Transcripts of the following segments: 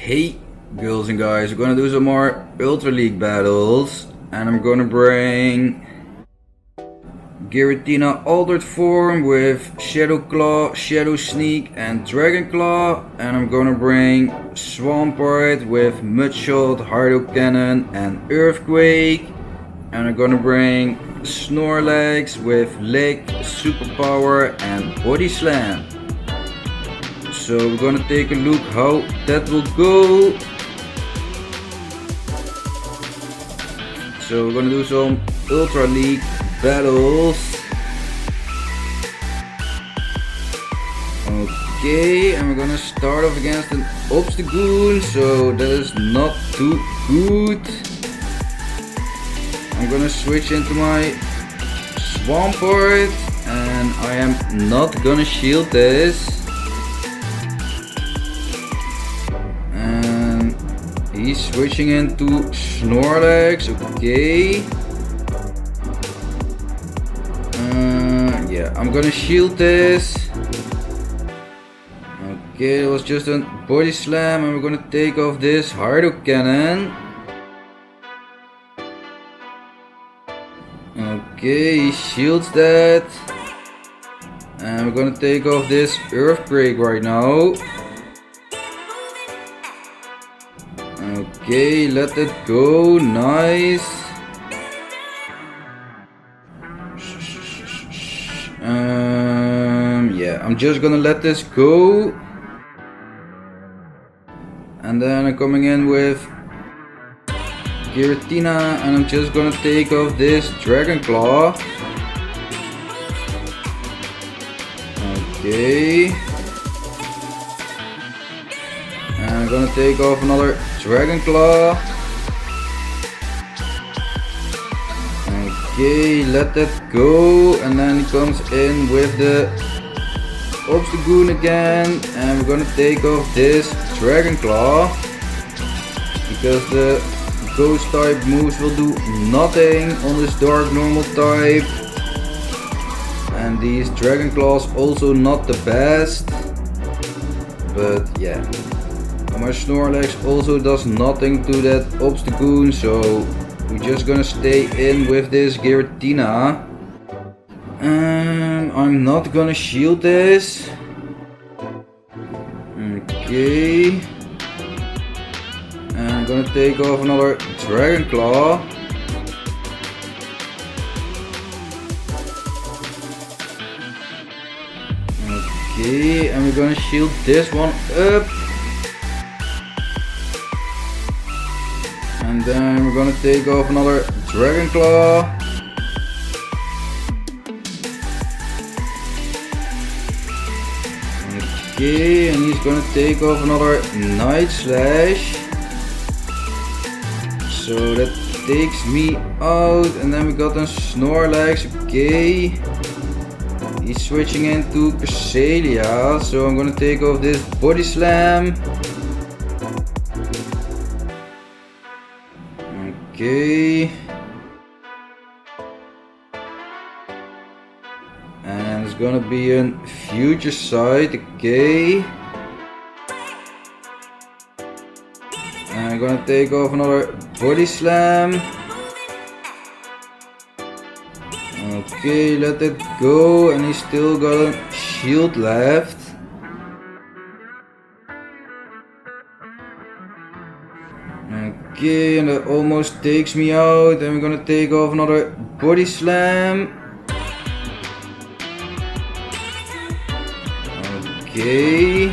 Hey girls and guys, we're gonna do some more Ultra League battles, and I'm gonna bring Giratina altered form with Shadow Claw, Shadow Sneak and Dragon Claw, and I'm gonna bring Swampert with Mudshot, Hardo Cannon and Earthquake, and I'm gonna bring Snorlax with Lick, Superpower and Body Slam. So we're gonna take a look how that will go. So we're gonna do some Ultra League battles. Okay, and we're gonna start off against an Obstagoon, so that is not too good. I'm gonna switch into my Swampert, and I am not gonna shield this. He's switching into Snorlax, okay. Yeah, I'm gonna shield this. Okay, it was just a body slam, and we're gonna take off this Hardo Cannon. Okay, he shields that. And we're gonna take off this Earthquake right now. Okay, let it go, nice. Yeah, I'm just gonna let this go. And then I'm coming in with Giratina, and I'm just gonna take off this Dragon Claw. Okay. And I'm gonna take off another Dragon Claw. Okay, let that go, and then he comes in with the Obstagoon again, and we're gonna take off this Dragon Claw because the Ghost type moves will do nothing on this Dark Normal type, and these Dragon Claws also not the best, but yeah. My Snorlax also does nothing to that Obstagoon, so we're just gonna stay in with this Giratina. And I'm not gonna shield this. Okay. And I'm gonna take off another Dragon Claw. Okay, and we're gonna shield this one up. And then we're gonna take off another Dragon Claw. Okay, and he's gonna take off another Night Slash. So that takes me out, and then we got a Snorlax. Okay, he's switching into Cresselia, so I'm gonna take off this Body Slam. Okay, and it's gonna be a Future Sight. Okay, and I'm gonna take off another Body Slam. Okay, let it go, and he's still got a shield left. Okay, and that almost takes me out, and we're gonna take off another Body Slam. Okay,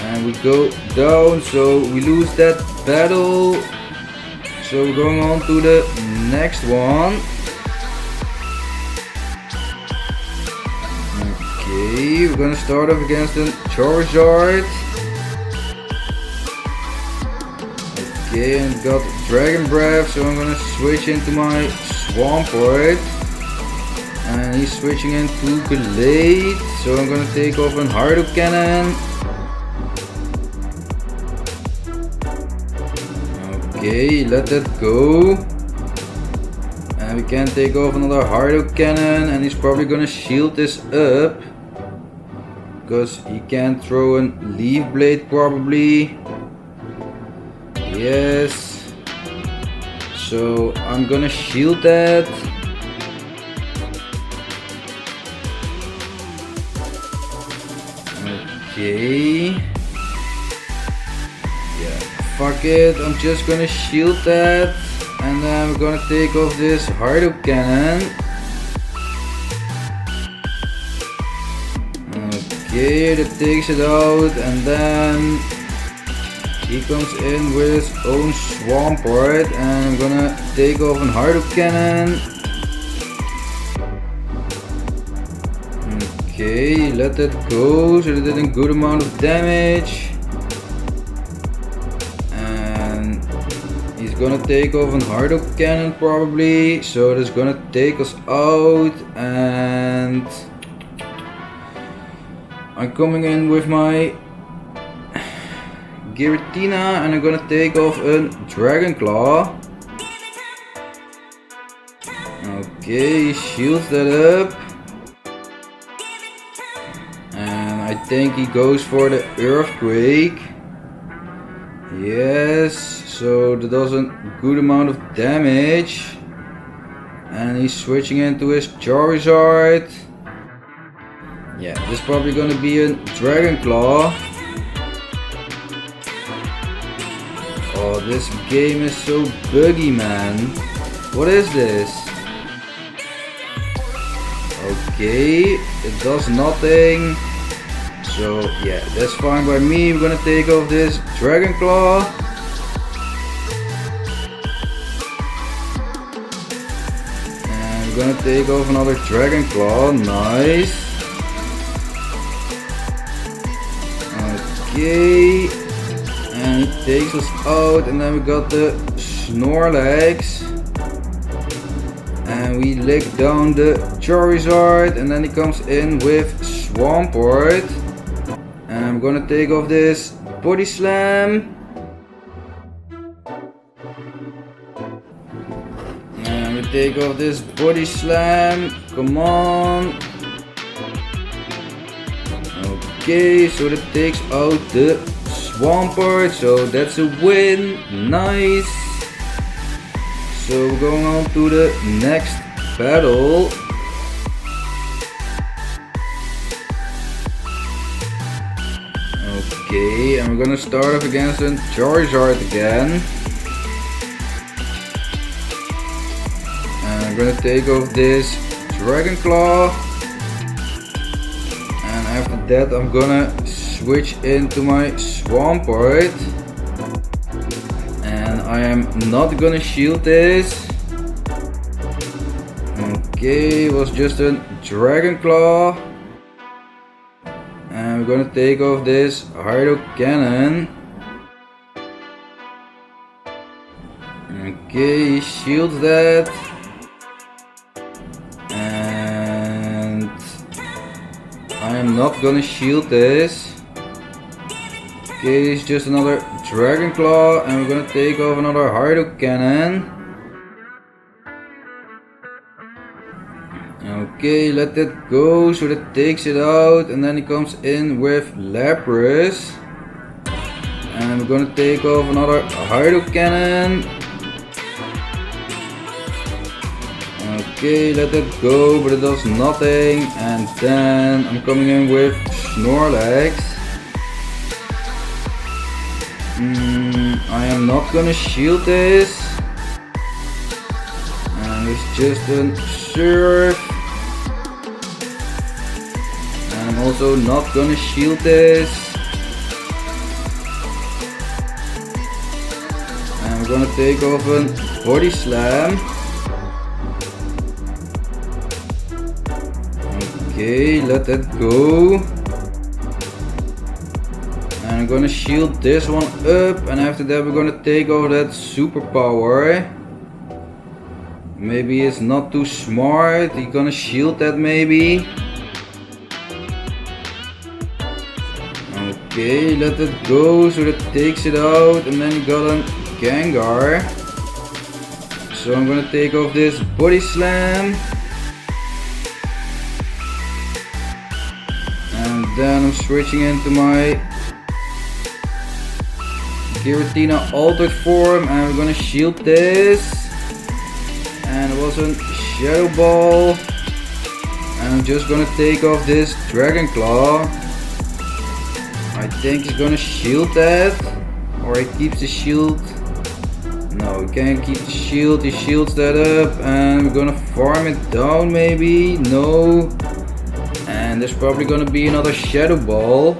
and we go down, so we lose that battle. So we're going on to the next one. Okay, we're gonna start off against a Charizard. Okay, and got Dragon Breath, so I'm gonna switch into my Swampert. And he's switching into Glade, so I'm gonna take off an Hardo Cannon. Okay, let that go. And we can take off another Hardo Cannon, and he's probably gonna shield this up. because he can't throw a leaf blade probably. Yes. So I'm gonna shield that. Okay. Yeah, fuck it. I'm just gonna shield that. And then we're gonna take off this Hardo cannon. Okay, that takes it out, and then he comes in with his own Swampert, and I'm gonna take off an Hardo cannon. Okay, let that go, so that did a good amount of damage. And he's gonna take off an Hardo cannon probably, so that's gonna take us out, and I'm coming in with my Giratina, and I'm gonna take off a Dragon Claw. Okay, he shields that up. And I think he goes for the Earthquake. Yes, so that does a good amount of damage. And he's switching into his Charizard. Yeah, this is probably gonna be a Dragon Claw. Oh, this game is so buggy, man. What is this? Okay, it does nothing. So yeah, that's fine by me. We're gonna take off this Dragon Claw. And we're gonna take off another Dragon Claw. Nice. Okay, and it takes us out, and then we got the Snorlax, and we lick down the Charizard, and then he comes in with Swampert, and I'm gonna take off this Body Slam, and we take off this Body Slam. Come on. Okay, so that takes out the Swampert, so that's a win. Nice. So we're going on to the next battle. Okay, and we're gonna start off against a Charizard again. And I'm gonna take off this Dragon Claw. After that I'm gonna switch into my Swampert, and I am not gonna shield this. Okay, it was just a Dragon Claw, and we're gonna take off this Hardo cannon. Okay, he shields that. I am not gonna shield this. Okay, it's just another Dragon Claw, and we're gonna take off another Hardo cannon. Okay, let that go, so that takes it out, and then he comes in with Lapras. And we're gonna take off another Hardo cannon. Okay, let that go, but it does nothing. And then I'm coming in with Snorlax. I am not gonna shield this. And it's just a Surf. And I'm also not gonna shield this. And we're gonna take off a Body Slam. Okay, let that go. And I'm gonna shield this one up, and after that we're gonna take over that Superpower. Maybe it's not too smart. He's gonna shield that maybe. Okay, let that go, so that takes it out, and then you got a Gengar. So I'm gonna take off this Body Slam. then I'm switching into my Giratina altered form, and we're gonna shield this. And it was a Shadow Ball. And I'm just gonna take off this Dragon Claw. I think he's gonna shield that. Or he keeps the shield. No, he can't keep the shield. He shields that up. And we're gonna farm it down maybe. No. And there's probably gonna be another Shadow Ball.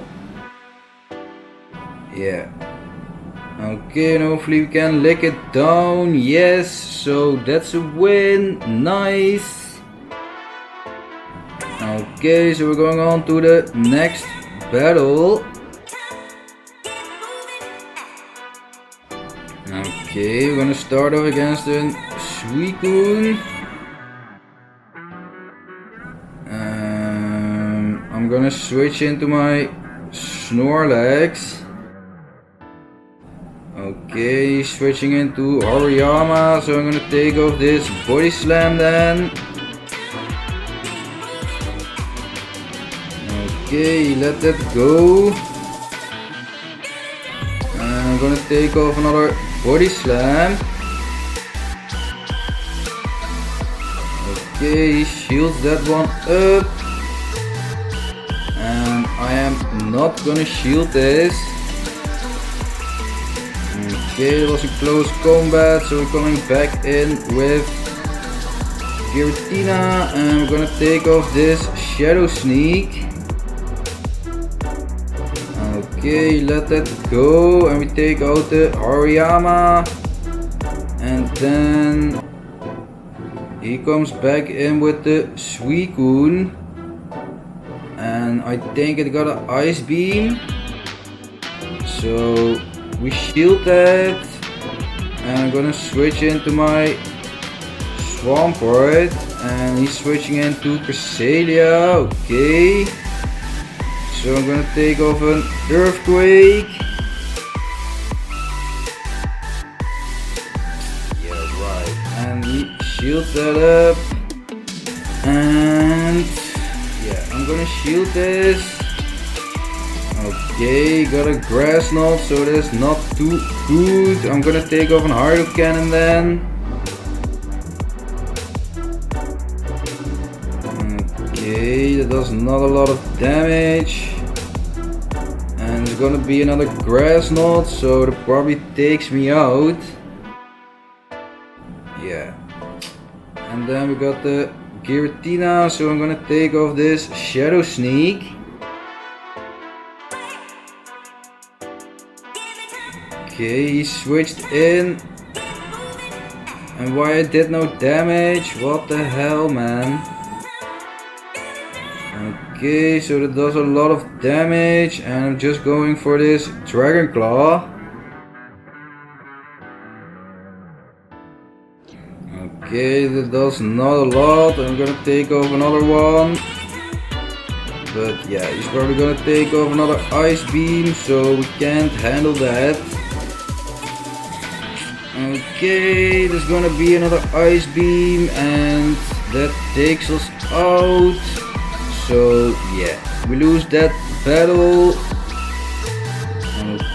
Yeah. Okay, and hopefully we can lick it down. Yes, so that's a win. Nice. Okay, so we're going on to the next battle. Okay, we're gonna start off against a Suicune. I'm gonna switch into my Snorlax. Okay, switching into Hariyama, so I'm gonna take off this Body Slam then. Okay, let that go. And I'm gonna take off another Body Slam. Okay, he shields that one up. And I am not gonna shield this. Okay, it was a close combat, so we're coming back in with Giratina, and we're gonna take off this Shadow Sneak. Okay, let that go, and we take out the Hariyama, and then he comes back in with the Suicune, and I think it got an Ice Beam, so we shield that, and I'm gonna switch into my Swampert, and he's switching into Cresselia. Okay, so I'm gonna take off an Earthquake. Yeah, right, and he shields that up, and yeah, I'm gonna shield this. Okay, got a Grass Knot, so that's not too good. I'm gonna take off an Hydro Cannon then. Okay, that does not a lot of damage. And there's gonna be another Grass Knot, so that probably takes me out. Yeah. And then we got the Giratina, so I'm gonna take off this Shadow Sneak. Okay, he switched in. And why I did no damage? What the hell, man? Okay, so that does a lot of damage, and I'm just going for this Dragon Claw. Okay, that does not a lot. I'm gonna take off another one. But yeah, he's probably gonna take off another Ice Beam, so we can't handle that. Okay, there's gonna be another Ice Beam, and that takes us out. So yeah, we lose that battle.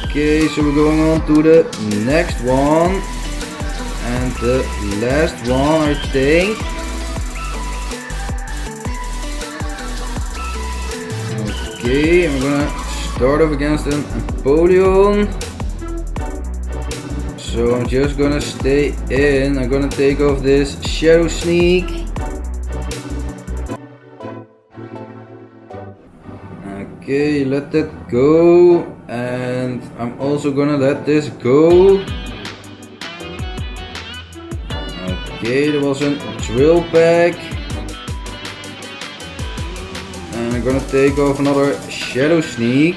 Okay, so we're going on to the next one. And the last one, I think. Okay, and we're gonna start off against an Empoleon. So I'm just gonna stay in. I'm gonna take off this Shadow Sneak. Okay, let that go. And I'm also gonna let this go. Okay, there was a Drill Pack. And I'm gonna take off another Shadow Sneak.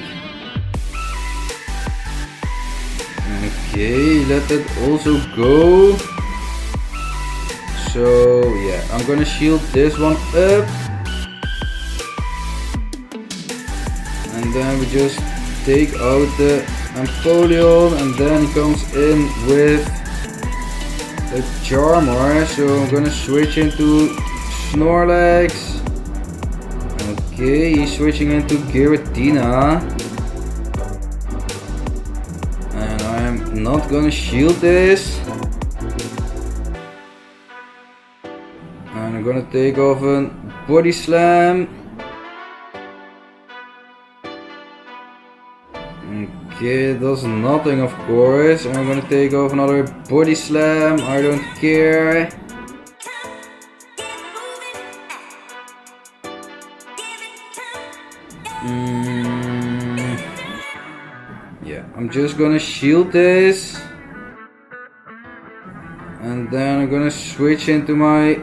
Okay, let that also go. So yeah, I'm gonna shield this one up. And then we just take out the Empoleon, and then he comes in with a Charmer. So I'm gonna switch into Snorlax. Okay, he's switching into Giratina. And I'm not gonna shield this. And I'm gonna take off a body slam. Okay, it does nothing of course. And I'm gonna take off another body slam. I don't care. Yeah, I'm just gonna shield this. And then I'm gonna switch into my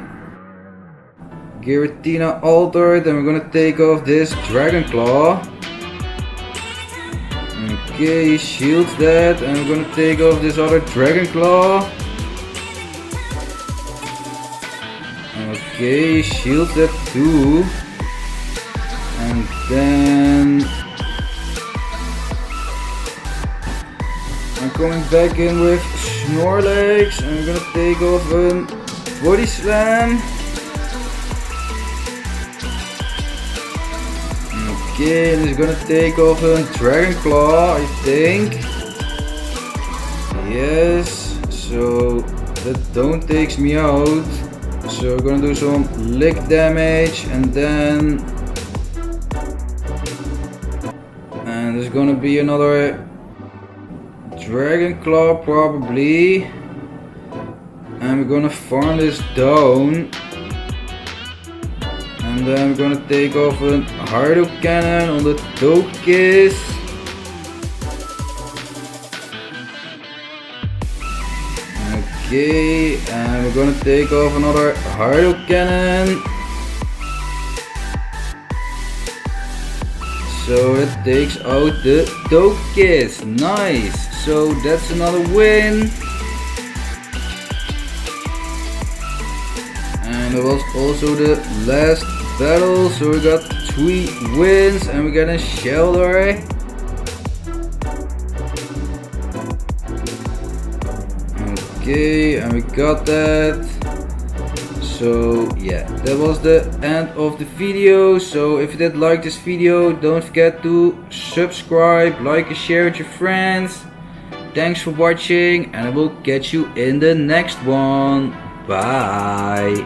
Giratina altar. Then we're gonna take off this Dragon Claw. Okay, he shields that. And we're gonna take off this other Dragon Claw. Okay, he shields that too. And then I'm coming back in with Snorlax and I'm gonna take off a body slam. Okay, and he's gonna take off a Dragon Claw, I think. Yes, so that don't takes me out. So we're gonna do some lick damage and then there's gonna be another Dragon Claw probably. And we're gonna farm this down. And then we're gonna take off a Hardo Cannon on the Togekiss. Okay, and we're gonna take off another Hardo Cannon. So it takes out the Togekiss. Nice. So that's another win. And it was also the last battle. So we got 3 wins and we got a shelter. Okay, and we got that. So yeah, that was the end of the video. So if you did like this video, don't forget to subscribe, like and share with your friends. Thanks for watching and I will catch you in the next one. Bye.